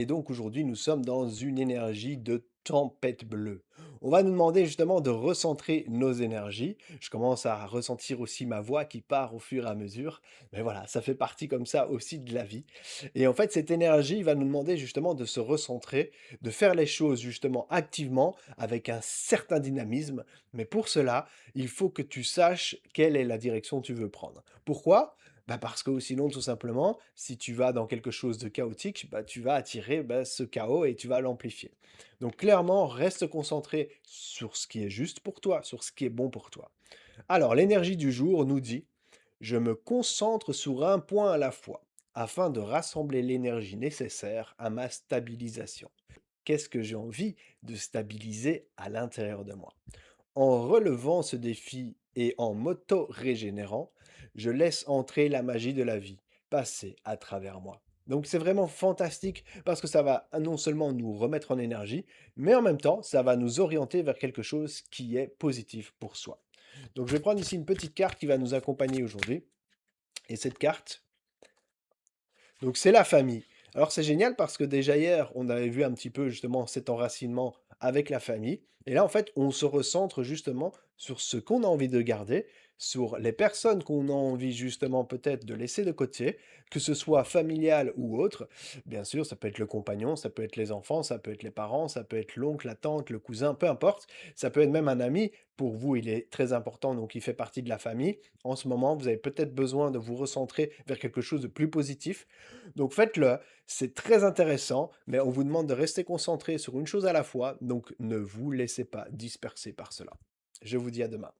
Et donc aujourd'hui, nous sommes dans une énergie de tempête bleue. On va nous demander justement de recentrer nos énergies. Je commence à ressentir aussi ma voix qui part au fur et à mesure. Mais voilà, ça fait partie comme ça aussi de la vie. Et en fait, cette énergie va nous demander justement de se recentrer, de faire les choses justement activement, avec un certain dynamisme. Mais pour cela, il faut que tu saches quelle est la direction que tu veux prendre. Pourquoi? Bah parce que sinon, tout simplement, si tu vas dans quelque chose de chaotique, bah, tu vas attirer ce chaos et tu vas l'amplifier. Donc clairement, reste concentré sur ce qui est juste pour toi, sur ce qui est bon pour toi. Alors, l'énergie du jour nous dit, je me concentre sur un point à la fois, afin de rassembler l'énergie nécessaire à ma stabilisation. Qu'est-ce que j'ai envie de stabiliser à l'intérieur de moi? En relevant ce défi et en m'auto-régénérant, je laisse entrer la magie de la vie, passer à travers moi. Donc c'est vraiment fantastique parce que ça va non seulement nous remettre en énergie, mais en même temps, ça va nous orienter vers quelque chose qui est positif pour soi. Donc je vais prendre ici une petite carte qui va nous accompagner aujourd'hui. Et cette carte, donc c'est la famille. Alors c'est génial parce que déjà hier, on avait vu un petit peu justement cet enracinement avec la famille. Et là, en fait, on se recentre justement sur ce qu'on a envie de garder, sur les personnes qu'on a envie justement peut-être de laisser de côté, que ce soit familial ou autre. Bien sûr, ça peut être le compagnon, ça peut être les enfants, ça peut être les parents, ça peut être l'oncle, la tante, le cousin, peu importe. Ça peut être même un ami. Pour vous, il est très important, donc il fait partie de la famille. En ce moment, vous avez peut-être besoin de vous recentrer vers quelque chose de plus positif. Donc faites-le, c'est très intéressant, mais on vous demande de rester concentré sur une chose à la fois, donc ne vous laissez pas disperser par cela. Je vous dis à demain.